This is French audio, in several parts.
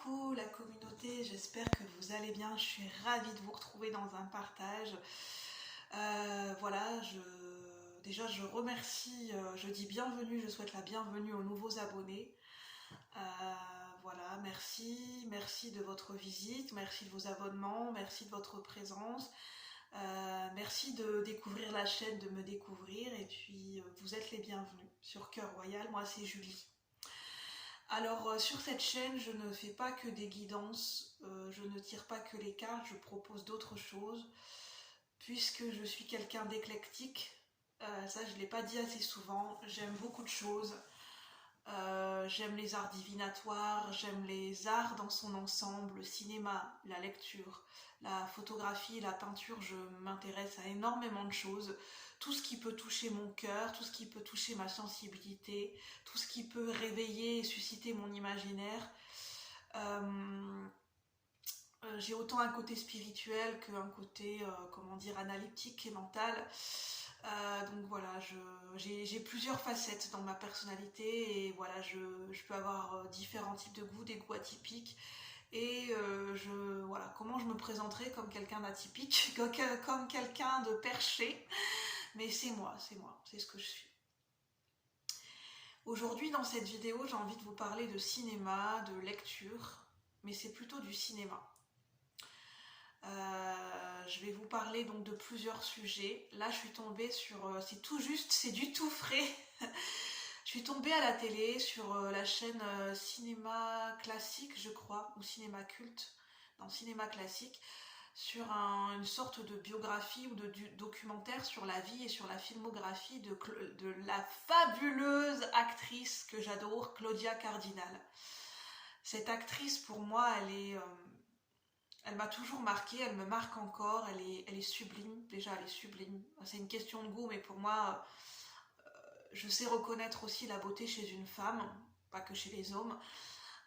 Coucou la communauté, j'espère que vous allez bien, je suis ravie de vous retrouver dans un partage. Voilà, déjà je remercie, je dis bienvenue, je souhaite la bienvenue aux nouveaux abonnés. Voilà, merci de votre visite, merci de vos abonnements, merci de votre présence. Merci de découvrir la chaîne, de me découvrir, et puis vous êtes les bienvenus sur Cœur Royal. Moi c'est Julie. Alors sur cette chaîne, je ne fais pas que des guidances, je ne tire pas que les cartes, je propose d'autres choses, puisque je suis quelqu'un d'éclectique. Ça je ne l'ai pas dit assez souvent, j'aime beaucoup de choses. J'aime les arts divinatoires, j'aime les arts dans son ensemble, le cinéma, la lecture, la photographie, la peinture. Je m'intéresse à énormément de choses. Tout ce qui peut toucher mon cœur, tout ce qui peut toucher ma sensibilité, tout ce qui peut réveiller et susciter mon imaginaire. J'ai autant un côté spirituel qu'un côté, comment dire, analytique et mental. Donc voilà, j'ai plusieurs facettes dans ma personnalité, et voilà, je peux avoir différents types de goûts, des goûts atypiques. Et voilà, comment je me présenterai comme quelqu'un d'atypique, comme quelqu'un de perché, mais c'est moi, c'est ce que je suis. Aujourd'hui, dans cette vidéo, j'ai envie de vous parler de cinéma, de lecture, mais c'est plutôt du cinéma. Je vais vous parler donc de plusieurs sujets. Là, je suis tombée sur... c'est tout juste, c'est du tout frais. Je suis tombée à la télé sur la chaîne Cinéma Classique, je crois, ou Cinéma Culte, non, Cinéma Classique, sur une sorte de biographie ou de documentaire sur la vie et sur la filmographie de la fabuleuse actrice que j'adore, Claudia Cardinal. Cette actrice, pour moi, elle m'a toujours marquée, elle me marque encore, elle est sublime, déjà elle est sublime. C'est une question de goût, mais pour moi, je sais reconnaître aussi la beauté chez une femme, pas que chez les hommes.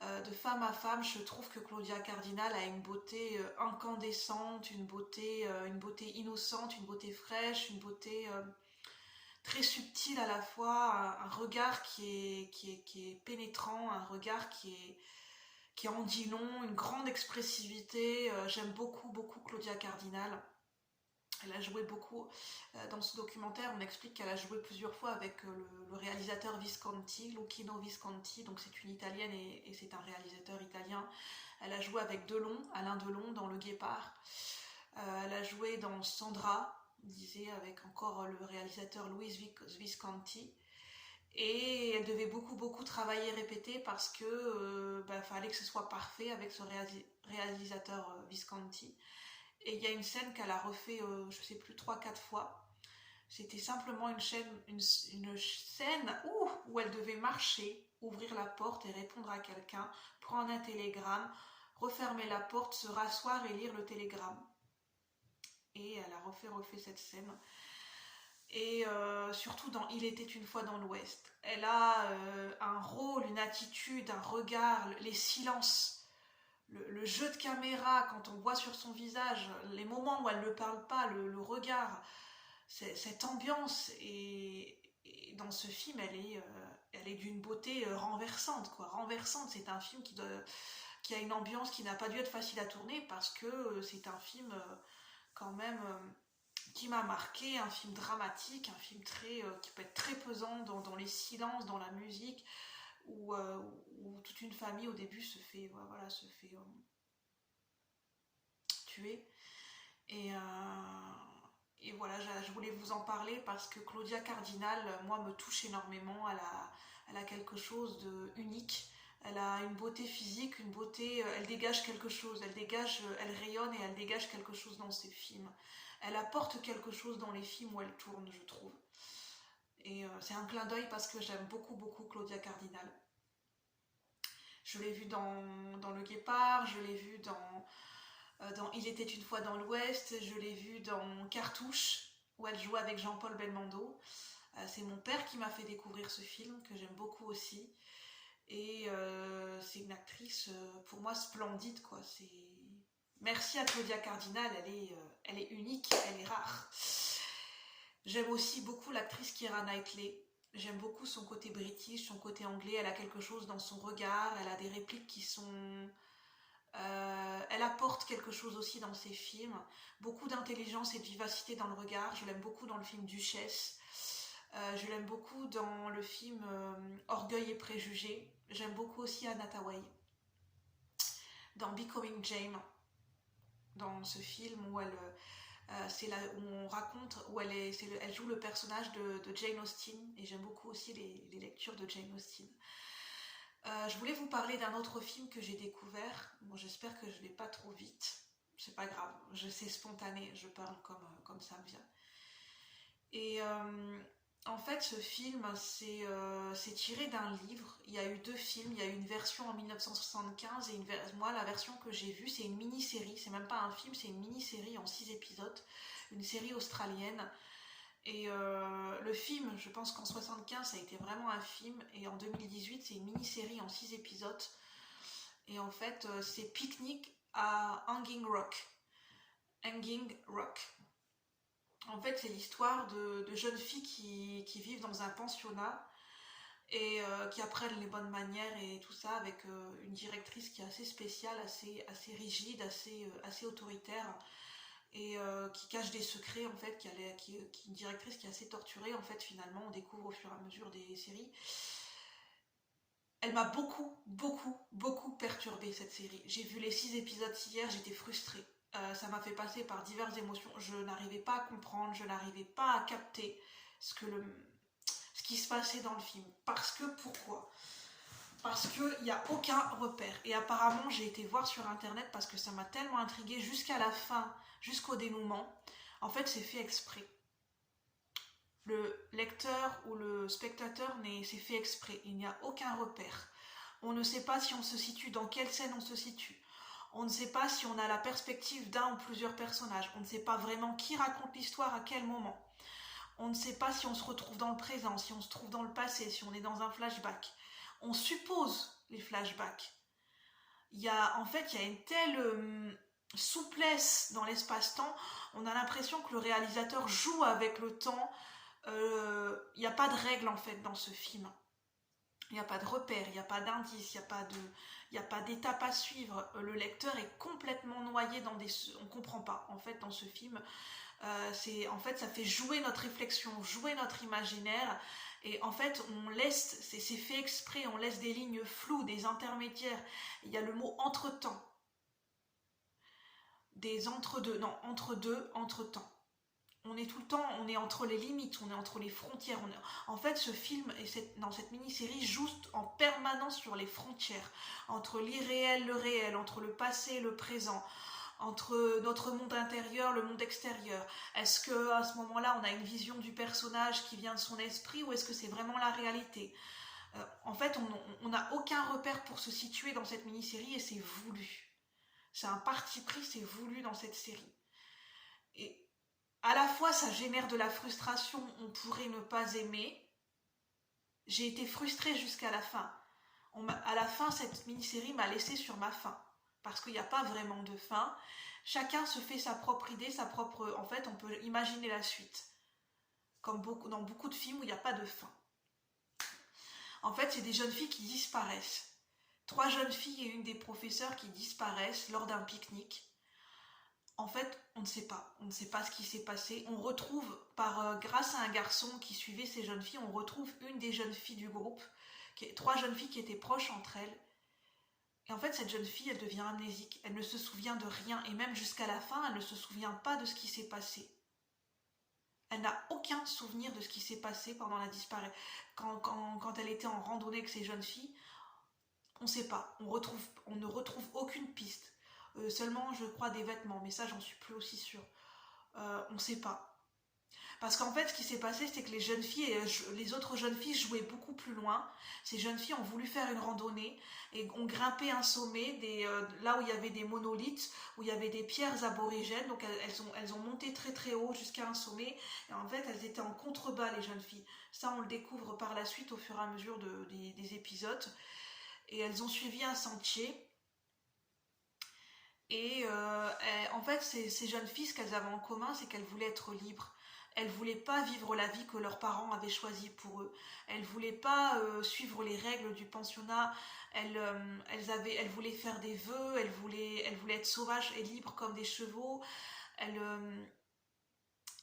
De femme à femme, je trouve que Claudia Cardinal a une beauté incandescente, une beauté innocente, une beauté fraîche, une beauté très subtile à la fois, un regard qui est pénétrant, un regard qui en dit long, une grande expressivité. J'aime beaucoup Claudia Cardinal. Elle a joué beaucoup dans ce documentaire. On explique qu'elle a joué plusieurs fois avec le réalisateur Visconti, Luchino Visconti. Donc c'est une italienne et c'est un réalisateur italien. Elle a joué avec Delon, Alain Delon dans Le Guépard. Elle a joué dans Sandra, disait, avec encore le réalisateur Luis Visconti. Et elle devait beaucoup travailler, répéter, parce que fallait que ce soit parfait avec ce réalisateur Visconti. Et il y a une scène qu'elle a refait, je sais plus, 3-4 fois. C'était simplement une scène où elle devait marcher, ouvrir la porte et répondre à quelqu'un, prendre un télégramme, refermer la porte, se rasseoir et lire le télégramme. Et elle a refait cette scène. Et surtout dans Il était une fois dans l'Ouest. Elle a un rôle, une attitude, un regard, les silences. Le jeu de caméra, quand on voit sur son visage, les moments où elle ne parle pas, le regard, cette ambiance, et dans ce film, elle est d'une beauté renversante, quoi. Renversante, c'est un film qui a une ambiance qui n'a pas dû être facile à tourner, parce que c'est un film quand même qui m'a marqué, un film dramatique, un film qui peut être très pesant dans les silences, dans la musique, où toute une famille au début se fait tuer. Et voilà, je voulais vous en parler parce que Claudia Cardinal, moi, me touche énormément. Elle a quelque chose de unique. Elle a une beauté physique, une beauté, elle dégage quelque chose, elle rayonne et elle dégage quelque chose dans ses films. Elle apporte quelque chose dans les films où elle tourne, je trouve. Et c'est un clin d'œil parce que j'aime beaucoup Claudia Cardinal. Je l'ai vue dans Le Guépard, je l'ai vue dans Il était une fois dans l'Ouest, je l'ai vue dans Cartouche, où elle joue avec Jean-Paul Belmondo. C'est mon père qui m'a fait découvrir ce film, que j'aime beaucoup aussi. Et c'est une actrice, pour moi, splendide, quoi. Merci à Claudia Cardinal, elle est unique, elle est rare. J'aime aussi beaucoup l'actrice Keira Knightley. J'aime beaucoup son côté british, son côté anglais. Elle a quelque chose dans son regard, elle a des répliques qui sont Elle apporte quelque chose aussi dans ses films, beaucoup d'intelligence et de vivacité dans le regard. Je l'aime beaucoup dans le film Duchesse. Je l'aime beaucoup dans le film Orgueil et préjugés. J'aime beaucoup aussi Anna Thaouei dans Becoming Jane, dans ce film où c'est là où on raconte, où elle joue le personnage de Jane Austen, et j'aime beaucoup aussi les lectures de Jane Austen. Je voulais vous parler d'un autre film que j'ai découvert. Bon, j'espère que je ne vais pas trop vite. C'est pas grave, c'est spontané, je parle comme ça me vient. Et en fait, ce film, c'est tiré d'un livre. Il y a eu 2 films. Il y a eu une version en 1975 et moi, la version que j'ai vue, c'est une mini-série. C'est même pas un film, c'est une mini-série en 6 épisodes. Une série australienne. Et le film, je pense qu'en 75, ça a été vraiment un film. Et en 2018, c'est une mini-série en 6 épisodes. Et en fait, c'est Picnic à Hanging Rock. Hanging Rock. En fait, c'est l'histoire de jeunes filles qui vivent dans un pensionnat et qui apprennent les bonnes manières et tout ça avec une directrice qui est assez spéciale, assez rigide, assez autoritaire et qui cache des secrets en fait, qui est une directrice qui est assez torturée en fait. Finalement, on découvre au fur et à mesure des séries. Elle m'a beaucoup perturbée cette série. J'ai vu les 6 épisodes hier, j'étais frustrée. Ça m'a fait passer par diverses émotions. Je n'arrivais pas à comprendre, je n'arrivais pas à capter ce qui se passait dans le film. Pourquoi ? Parce qu'il n'y a aucun repère. Et apparemment, j'ai été voir sur internet parce que ça m'a tellement intriguée jusqu'à la fin, jusqu'au dénouement. En fait, c'est fait exprès. Le lecteur ou le spectateur, c'est fait exprès. Il n'y a aucun repère. On ne sait pas si on se situe, dans quelle scène on se situe. On ne sait pas si on a la perspective d'un ou plusieurs personnages. On ne sait pas vraiment qui raconte l'histoire à quel moment. On ne sait pas si on se retrouve dans le présent, si on se trouve dans le passé, si on est dans un flashback. On suppose les flashbacks. Il y a une telle souplesse dans l'espace-temps. On a l'impression que le réalisateur joue avec le temps. Il n'y a pas de règle en fait dans ce film. Il n'y a pas de repère, il n'y a pas d'indice, il n'y a pas d'étape à suivre. Le lecteur est complètement noyé dans on ne comprend pas en fait dans ce film. Ça fait jouer notre réflexion, jouer notre imaginaire. Et en fait, c'est fait exprès, on laisse des lignes floues, des intermédiaires. Il y a le mot entre-temps. Des entre-deux, non, entre-deux, entre-temps. On est tout le temps, on est entre les limites, on est entre les frontières. En fait, ce film, dans cette mini-série, joue en permanence sur les frontières, entre l'irréel, le réel, entre le passé et le présent, entre notre monde intérieur, le monde extérieur. Est-ce qu'à ce moment-là, on a une vision du personnage qui vient de son esprit ou est-ce que c'est vraiment la réalité ? En fait, on n'a aucun repère pour se situer dans cette mini-série et c'est voulu. C'est un parti pris, c'est voulu dans cette série. Et à la fois, ça génère de la frustration, on pourrait ne pas aimer. J'ai été frustrée jusqu'à la fin. À la fin, cette mini-série m'a laissée sur ma faim. Parce qu'il n'y a pas vraiment de fin. Chacun se fait sa propre idée, en fait, on peut imaginer la suite. Comme dans beaucoup de films où il n'y a pas de fin. En fait, c'est des jeunes filles qui disparaissent. 3 jeunes filles et une des professeurs qui disparaissent lors d'un pique-nique. En fait, on ne sait pas ce qui s'est passé. On retrouve, grâce à un garçon qui suivait ces jeunes filles, on retrouve une des jeunes filles du groupe, 3 jeunes filles qui étaient proches entre elles. Et en fait, cette jeune fille, elle devient amnésique. Elle ne se souvient de rien. Et même jusqu'à la fin, elle ne se souvient pas de ce qui s'est passé. Elle n'a aucun souvenir de ce qui s'est passé pendant la disparition. Quand elle était en randonnée avec ces jeunes filles, on ne sait pas. On ne retrouve aucune piste. Seulement, je crois, des vêtements. Mais ça, j'en suis plus aussi sûre. On ne sait pas. Parce qu'en fait, ce qui s'est passé, c'est que les autres jeunes filles jouaient beaucoup plus loin. Ces jeunes filles ont voulu faire une randonnée et ont grimpé un sommet, là où il y avait des monolithes, où il y avait des pierres aborigènes. Donc elles ont monté très très haut jusqu'à un sommet. Et en fait, elles étaient en contrebas, les jeunes filles. Ça, on le découvre par la suite au fur et à mesure des épisodes. Et elles ont suivi un sentier. Et en fait, ces jeunes filles, ce qu'elles avaient en commun, c'est qu'elles voulaient être libres. Elles ne voulaient pas vivre la vie que leurs parents avaient choisie pour eux. Elles ne voulaient pas suivre les règles du pensionnat. Elles voulaient faire des vœux, elles voulaient être sauvages et libres comme des chevaux.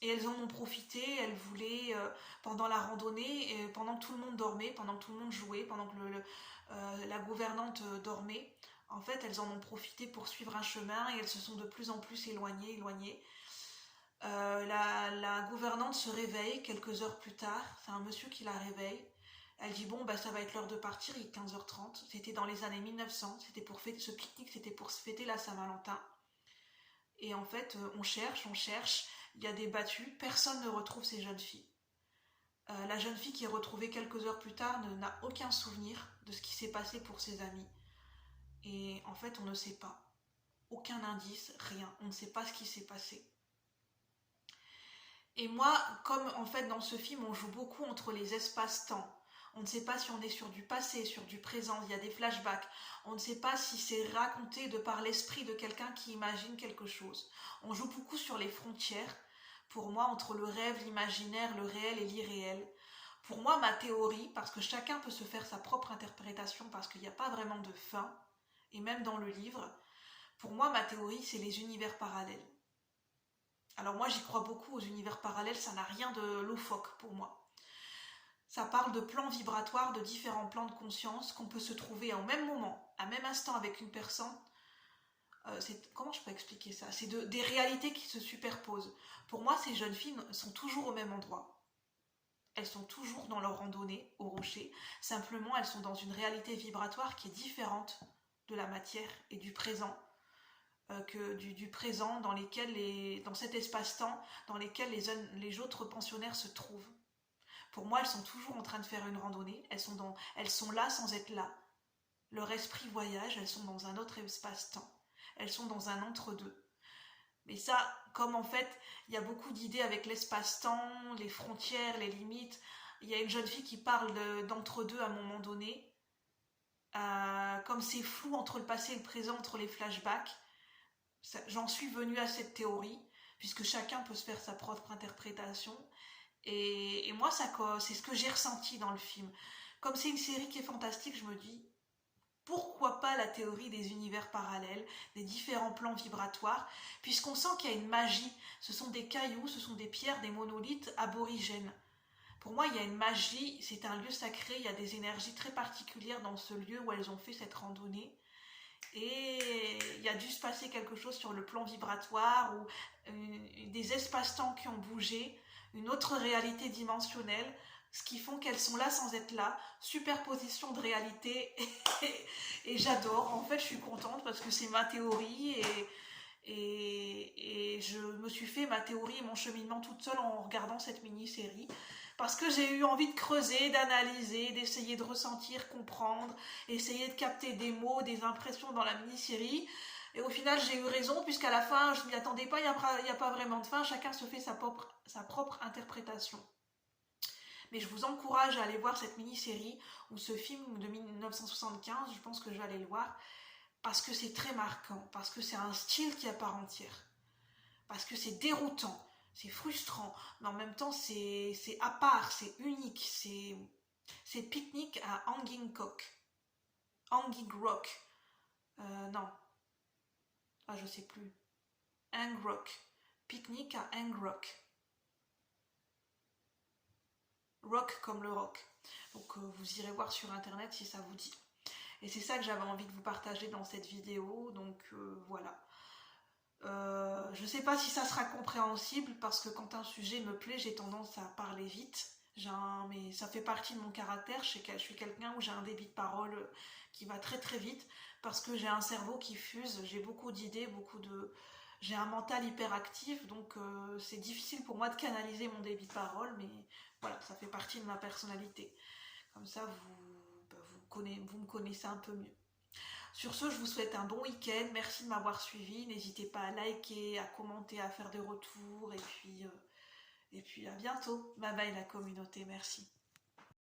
Et elles en ont profité, elles voulaient, pendant la randonnée, et pendant que tout le monde dormait, pendant que tout le monde jouait, pendant que la gouvernante dormait, en fait, elles en ont profité pour suivre un chemin et elles se sont de plus en plus éloignées. La gouvernante se réveille quelques heures plus tard, c'est un monsieur qui la réveille. Elle dit bon, bah, ça va être l'heure de partir, il est 15h30. C'était dans les années 1900, c'était pour fêter ce pique-nique, c'était pour se fêter la Saint-Valentin. Et en fait, on cherche, il y a des battues, personne ne retrouve ces jeunes filles. La jeune fille qui est retrouvée quelques heures plus tard n'a aucun souvenir de ce qui s'est passé pour ses amis. Et en fait, on ne sait pas. Aucun indice, rien. On ne sait pas ce qui s'est passé. Et moi, comme en fait dans ce film, on joue beaucoup entre les espaces-temps. On ne sait pas si on est sur du passé, sur du présent, il y a des flashbacks. On ne sait pas si c'est raconté de par l'esprit de quelqu'un qui imagine quelque chose. On joue beaucoup sur les frontières, pour moi, entre le rêve, l'imaginaire, le réel et l'irréel. Pour moi, ma théorie, parce que chacun peut se faire sa propre interprétation, parce qu'il n'y a pas vraiment de fin, et même dans le livre, pour moi, ma théorie, c'est les univers parallèles. Alors moi, j'y crois beaucoup aux univers parallèles, ça n'a rien de loufoque pour moi. Ça parle de plans vibratoires, de différents plans de conscience qu'on peut se trouver au même moment, à même instant avec une personne. Comment je peux expliquer ça? C'est des réalités qui se superposent. Pour moi, ces jeunes filles sont toujours au même endroit. Elles sont toujours dans leur randonnée au rocher. Simplement, elles sont dans une réalité vibratoire qui est différente de la matière et du présent. Du présent dans cet espace-temps dans lequel les autres pensionnaires se trouvent. Pour moi, elles sont toujours en train de faire une randonnée, elles sont là sans être là. Leur esprit voyage, elles sont dans un autre espace-temps. Elles sont dans un entre-deux. Mais ça, comme en fait, il y a beaucoup d'idées avec l'espace-temps, les frontières, les limites. Il y a une jeune fille qui parle d'entre-deux à un moment donné. Comme c'est flou entre le passé et le présent, entre les flashbacks, j'en suis venue à cette théorie, puisque chacun peut se faire sa propre interprétation. Et moi, c'est ce que j'ai ressenti dans le film. Comme c'est une série qui est fantastique, je me dis, pourquoi pas la théorie des univers parallèles, des différents plans vibratoires, puisqu'on sent qu'il y a une magie. Ce sont des cailloux, ce sont des pierres, des monolithes aborigènes. Pour moi, il y a une magie, c'est un lieu sacré, il y a des énergies très particulières dans ce lieu où elles ont fait cette randonnée. Et il y a dû se passer quelque chose sur le plan vibratoire ou des espaces-temps qui ont bougé, une autre réalité dimensionnelle, ce qui font qu'elles sont là sans être là, superposition de réalité et j'adore. En fait, je suis contente parce que c'est ma théorie et je me suis fait ma théorie et mon cheminement toute seule en regardant cette mini-série. Parce que j'ai eu envie de creuser, d'analyser, d'essayer de ressentir, comprendre, essayer de capter des mots, des impressions dans la mini-série. Et au final, j'ai eu raison, puisqu'à la fin, je ne m'y attendais pas, il n'y a pas vraiment de fin, chacun se fait sa propre interprétation. Mais je vous encourage à aller voir cette mini-série, ou ce film de 1975, je pense que je vais aller le voir, parce que c'est très marquant, parce que c'est un style qui est à part entière, parce que c'est déroutant. C'est frustrant, mais en même temps c'est à part, c'est unique, c'est pique-nique à Hanging Rock. Non, je sais plus. Hang Rock, pique-nique à Hang Rock. Rock comme le rock. Donc vous irez voir sur internet si ça vous dit. Et c'est ça que j'avais envie de vous partager dans cette vidéo, donc voilà. Je sais pas si ça sera compréhensible parce que quand un sujet me plaît, j'ai tendance à parler vite. Mais ça fait partie de mon caractère. Je suis quelqu'un où j'ai un débit de parole qui va très très vite parce que j'ai un cerveau qui fuse. J'ai beaucoup d'idées, j'ai un mental hyperactif, donc c'est difficile pour moi de canaliser mon débit de parole, mais voilà, ça fait partie de ma personnalité. Comme ça, vous me connaissez un peu mieux. Sur ce, je vous souhaite un bon week-end. Merci de m'avoir suivi. N'hésitez pas à liker, à commenter, à faire des retours. Et puis à bientôt. Bye bye la communauté. Merci.